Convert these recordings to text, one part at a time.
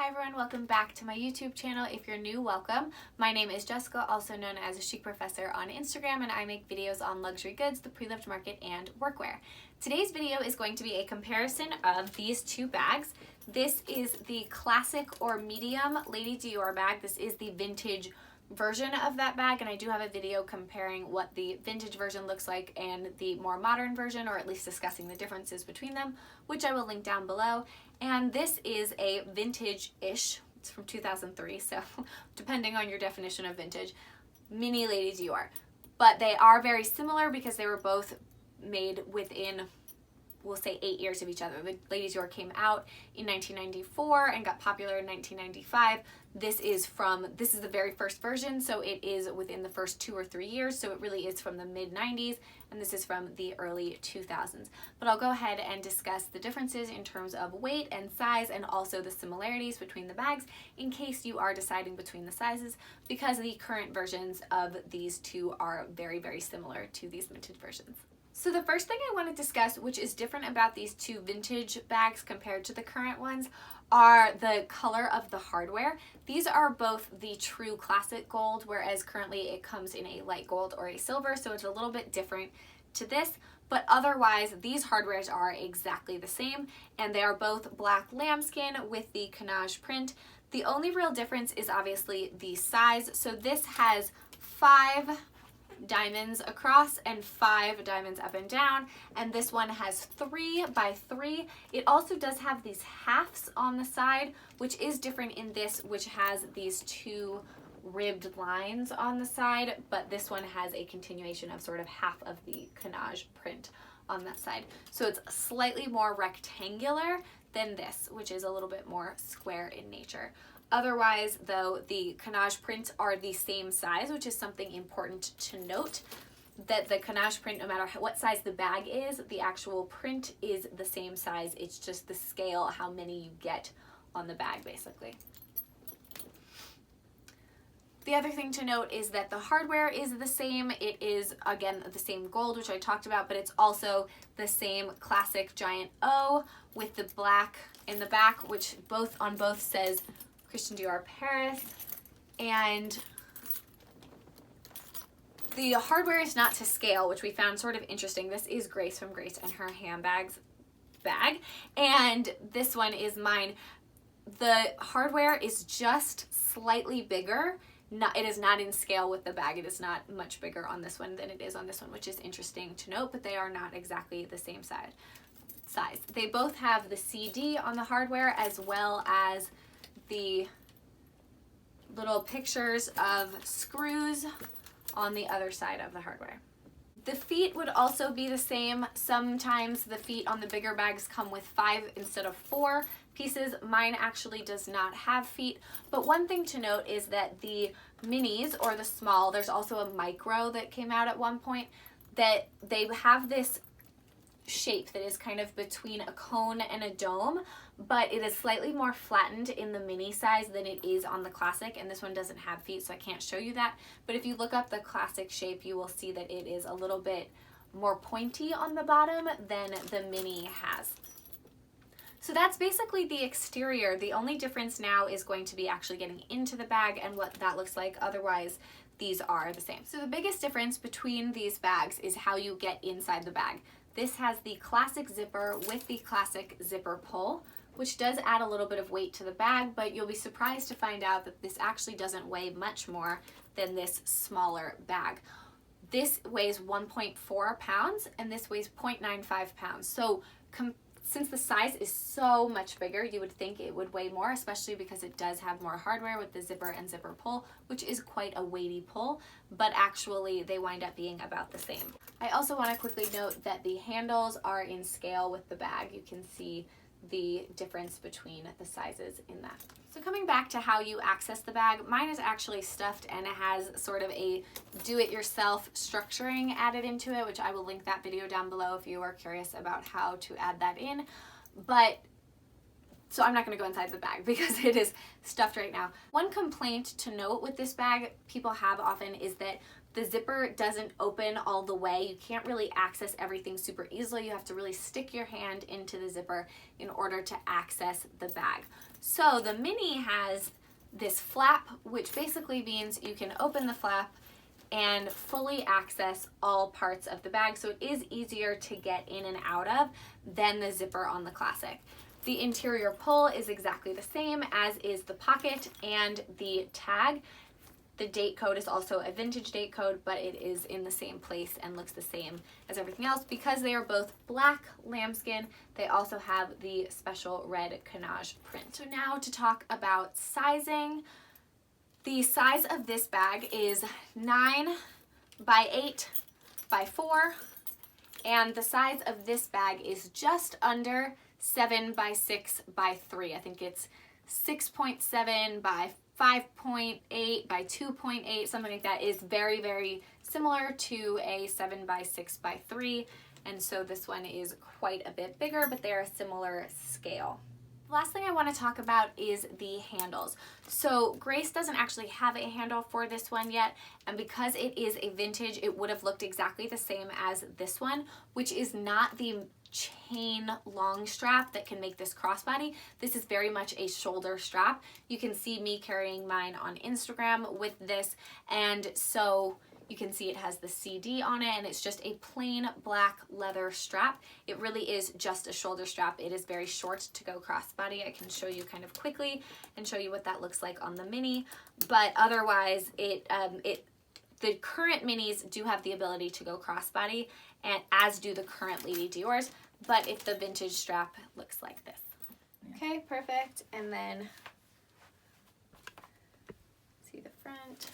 Hi everyone, welcome back to my YouTube channel. If you're new, welcome. My name is Jessica, also known as Chicprofessor on Instagram, and I make videos on luxury goods, the pre-loved market, and workwear. Today's video is going to be a comparison of these two bags. This is the classic or medium Lady Dior bag. This is the vintage version of that bag, and I do have a video comparing what the vintage version looks like and the more modern version, or at least discussing the differences between them, which I will link down below. And this is a vintage-ish, it's from 2003, so depending on your definition of vintage, mini Lady Dior. But they are very similar because they were both made within, we'll say, 8 years of each other. The Lady Dior came out in 1994 and got popular in 1995. This is the very first version, so it is within the first 2 or 3 years, so it really is from the mid-90s, and this is from the early 2000s. But I'll go ahead and discuss the differences in terms of weight and size, and also the similarities between the bags in case you are deciding between the sizes, because the current versions of these two are very, very similar to these vintage versions. So the first thing I want to discuss, which is different about these two vintage bags compared to the current ones, are the color of the hardware. These are both the true classic gold, whereas currently it comes in a light gold or a silver, so it's a little bit different to this. But otherwise, these hardwares are exactly the same, and they are both black lambskin with the canage print. The only real difference is obviously the size. So this has 5 diamonds across and 5 diamonds up and down, and this one has 3 by 3. It also does have these halves on the side, which is different in this, which has these 2 ribbed lines on the side, but this one has a continuation of sort of half of the canage print on that side. So it's slightly more rectangular than this, which is a little bit more square in nature. Otherwise, though, the canage prints are the same size, which is something important to note, that the canage print, no matter what size the bag is, the actual print is the same size. It's just the scale, how many you get on the bag, basically. The other thing to note is that the hardware is the same. It is, again, the same gold, which I talked about, but it's also the same classic giant O with the black in the back, which on both says Christian Dior Paris, and the hardware is not to scale, which we found sort of interesting. This is Grace from Grace and her handbags bag, and this one is mine. The hardware is just slightly bigger. It is not in scale with the bag. It is not much bigger on this one than it is on this one, which is interesting to note, but they are not exactly the same size. They both have the CD on the hardware, as well as the little pictures of screws on the other side of the hardware. The feet would also be the same. Sometimes the feet on the bigger bags come with 5 instead of 4 pieces. Mine actually does not have feet. But one thing to note is that the minis, or the small, there's also a micro that came out at one point, that they have this shape that is kind of between a cone and a dome, but it is slightly more flattened in the mini size than it is on the classic, and this one doesn't have feet, so I can't show you that. But if you look up the classic shape, you will see that it is a little bit more pointy on the bottom than the mini has. So that's basically the exterior. The only difference now is going to be actually getting into the bag and what that looks like. Otherwise, these are the same. So the biggest difference between these bags is how you get inside the bag. This has the classic zipper with the classic zipper pull, which does add a little bit of weight to the bag, but you'll be surprised to find out that this actually doesn't weigh much more than this smaller bag. This weighs 1.4 pounds and this weighs 0.95 pounds. So since the size is so much bigger, you would think it would weigh more, especially because it does have more hardware with the zipper and zipper pull, which is quite a weighty pull, but actually they wind up being about the same. I also want to quickly note that the handles are in scale with the bag. You can see the difference between the sizes in that. So coming back to how you access the bag, mine is actually stuffed and it has sort of a do-it-yourself structuring added into it, which I will link that video down below if you are curious about how to add that in. So I'm not going to go inside the bag because it is stuffed right now. One complaint to note with this bag people have often is that the zipper doesn't open all the way. You can't really access everything super easily. You have to really stick your hand into the zipper in order to access the bag. So the Mini has this flap, which basically means you can open the flap and fully access all parts of the bag, so it is easier to get in and out of than the zipper on the Classic. The interior pull is exactly the same, as is the pocket and the tag. The date code is also a vintage date code, but it is in the same place and looks the same as everything else. Because they are both black lambskin, they also have the special red canage print. So now to talk about sizing. The size of this bag is 9 by 8 by 4, and the size of this bag is just under 7 by 6 by 3. I think it's 6.7 by 5.8 by 2.8, something like that. Is very, very similar to a 7 by 6 by 3, and so this one is quite a bit bigger, but they're a similar scale. Last thing I want to talk about is the handles. So Grace doesn't actually have a handle for this one yet, and because it is a vintage, it would have looked exactly the same as this one, which is not the chain long strap that can make this crossbody. This is very much a shoulder strap. You can see me carrying mine on Instagram with this, and so you can see it has the CD on it, and it's just a plain black leather strap. It really is just a shoulder strap. It is very short to go crossbody. I can show you kind of quickly and show you what that looks like on the Mini, but otherwise the current Minis do have the ability to go crossbody, and as do the current Lady Dior's, but if the vintage strap looks like this. Okay, perfect. And then see the front.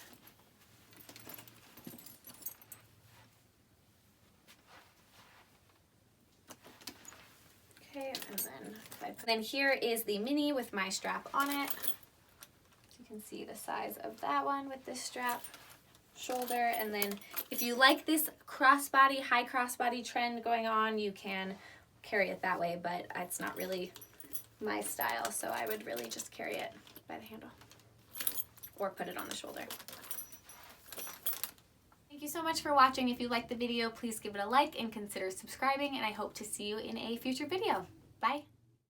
Okay, and then here is the Mini with my strap on it. So you can see the size of that one with this strap, shoulder, and then if you like this crossbody, high crossbody trend going on, you can carry it that way, but it's not really my style, so I would really just carry it by the handle or put it on the shoulder. Thank you so much for watching. If you liked the video, please give it a like and consider subscribing, and I hope to see you in a future video. Bye!